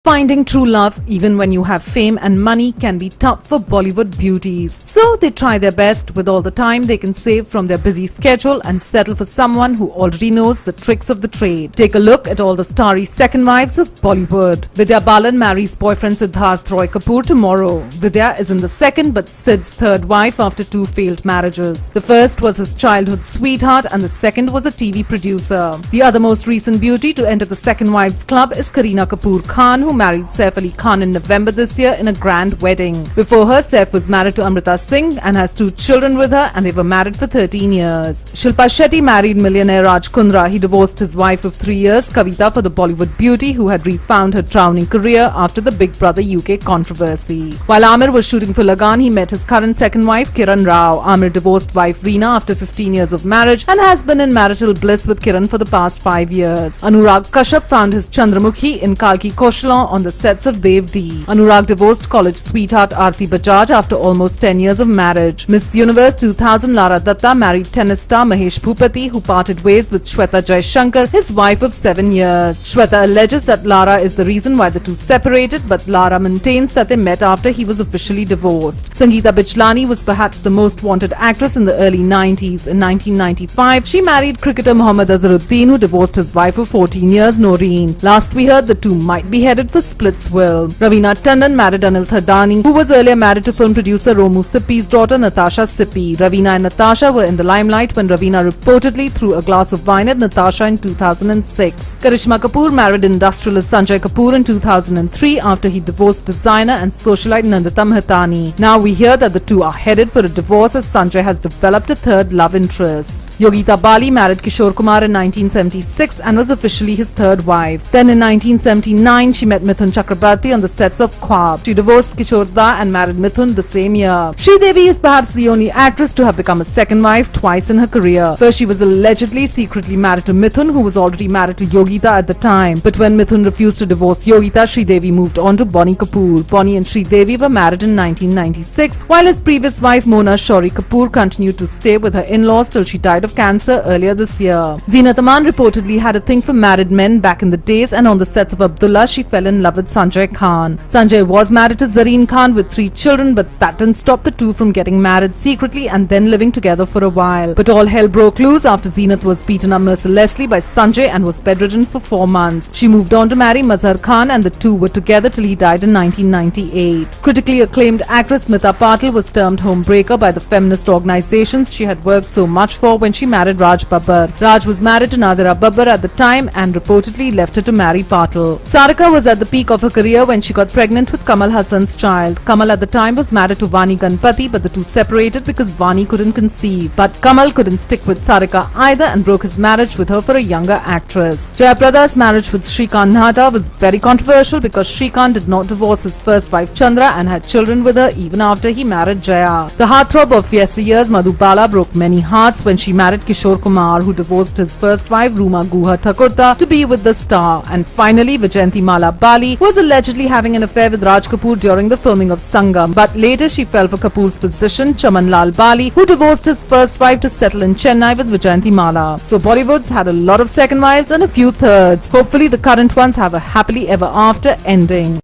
Finding true love, even when you have fame and money, can be tough for Bollywood beauties. So they try their best with all the time they can save from their busy schedule and settle for someone who already knows the tricks of the trade. Take a look at all the starry second wives of Bollywood. Vidya Balan marries boyfriend Siddharth Roy Kapoor tomorrow. Vidya is in the second but Sid's third wife after two failed marriages. The first was his childhood sweetheart and the second was a TV producer. The other most recent beauty to enter the second wives club is Kareena Kapoor Khan, who married Saif Ali Khan in November this year in a grand wedding. Before her, Saif was married to Amrita Singh and has two children with her, and they were married for 13 years. Shilpa Shetty married millionaire Raj Kundra. He divorced his wife of 3 years, Kavita, for the Bollywood beauty who had refound her drowning career after the Big Brother UK controversy. While Amir was shooting for Lagan, he met his current second wife, Kiran Rao. Amir divorced wife Reena after 15 years of marriage and has been in marital bliss with Kiran for the past 5 years. Anurag Kashyap found his Chandramukhi in Kalki Koechlin on the sets of Dev D. Anurag divorced college sweetheart Aarti Bajaj after almost 10 years of marriage. Miss Universe 2000 Lara Dutta married tennis star Mahesh Bhupati, who parted ways with Shweta Jaishankar, his wife of 7 years. Shweta alleges that Lara is the reason why the two separated, but Lara maintains that they met after he was officially divorced. Sangeeta Bijlani was perhaps the most wanted actress in the early 90s. In 1995, she married cricketer Mohammad Azharuddin, who divorced his wife of 14 years, Noreen. Last we heard, the two might be headed for Splitsville. Raveena Tandon married Anil Thadani, who was earlier married to film producer Romu Sippi's daughter Natasha Sippi. Raveena and Natasha were in the limelight when Raveena reportedly threw a glass of wine at Natasha in 2006. Karisma Kapoor married industrialist Sanjay Kapoor in 2003 after he divorced designer and socialite Nandita Mehtani. Now we hear that the two are headed for a divorce as Sanjay has developed a third love interest. Yogita Bali married Kishore Kumar in 1976 and was officially his third wife. Then in 1979, she met Mithun Chakrabarti on the sets of Khwab. She divorced Kishore Da and married Mithun the same year. Sridevi is perhaps the only actress to have become a second wife twice in her career. First, she was allegedly secretly married to Mithun, who was already married to Yogita at the time. But when Mithun refused to divorce Yogita, Sridevi moved on to Bonnie Kapoor. Bonnie and Sridevi were married in 1996, while his previous wife Mona Shauri Kapoor continued to stay with her in-laws till she died of cancer earlier this year. Zeenat Aman reportedly had a thing for married men back in the days, and on the sets of Abdullah, she fell in love with Sanjay Khan. Sanjay was married to Zareen Khan with 3 children, but that didn't stop the two from getting married secretly and then living together for a while. But all hell broke loose after Zeenat was beaten up mercilessly by Sanjay and was bedridden for 4 months. She moved on to marry Mazhar Khan, and the two were together till he died in 1998. Critically acclaimed actress Smita Patil was termed homebreaker by the feminist organizations she had worked so much for when she married Raj Babbar. Raj was married to Nadira Babbar at the time and reportedly left her to marry Patil. Sarika was at the peak of her career when she got pregnant with Kamal Hassan's child. Kamal at the time was married to Vani Ganpati, but the two separated because Vani couldn't conceive. But Kamal couldn't stick with Sarika either and broke his marriage with her for a younger actress. Jayaprada's marriage with Shrikant Nahata was very controversial because Shrikant did not divorce his first wife Chandra and had children with her even after he married Jaya. The heartthrob of yesteryears Madhubala broke many hearts when she married Kishore Kumar, who divorced his first wife Ruma Guha Thakurta to be with the star. And finally, Vijayanti Mala Bali was allegedly having an affair with Raj Kapoor during the filming of Sangam, but later she fell for Kapoor's physician Chaman Lal Bali, who divorced his first wife to settle in Chennai with Vijayanti Mala. So Bollywood's had a lot of second wives and a few thirds. Hopefully the current ones have a happily ever after ending.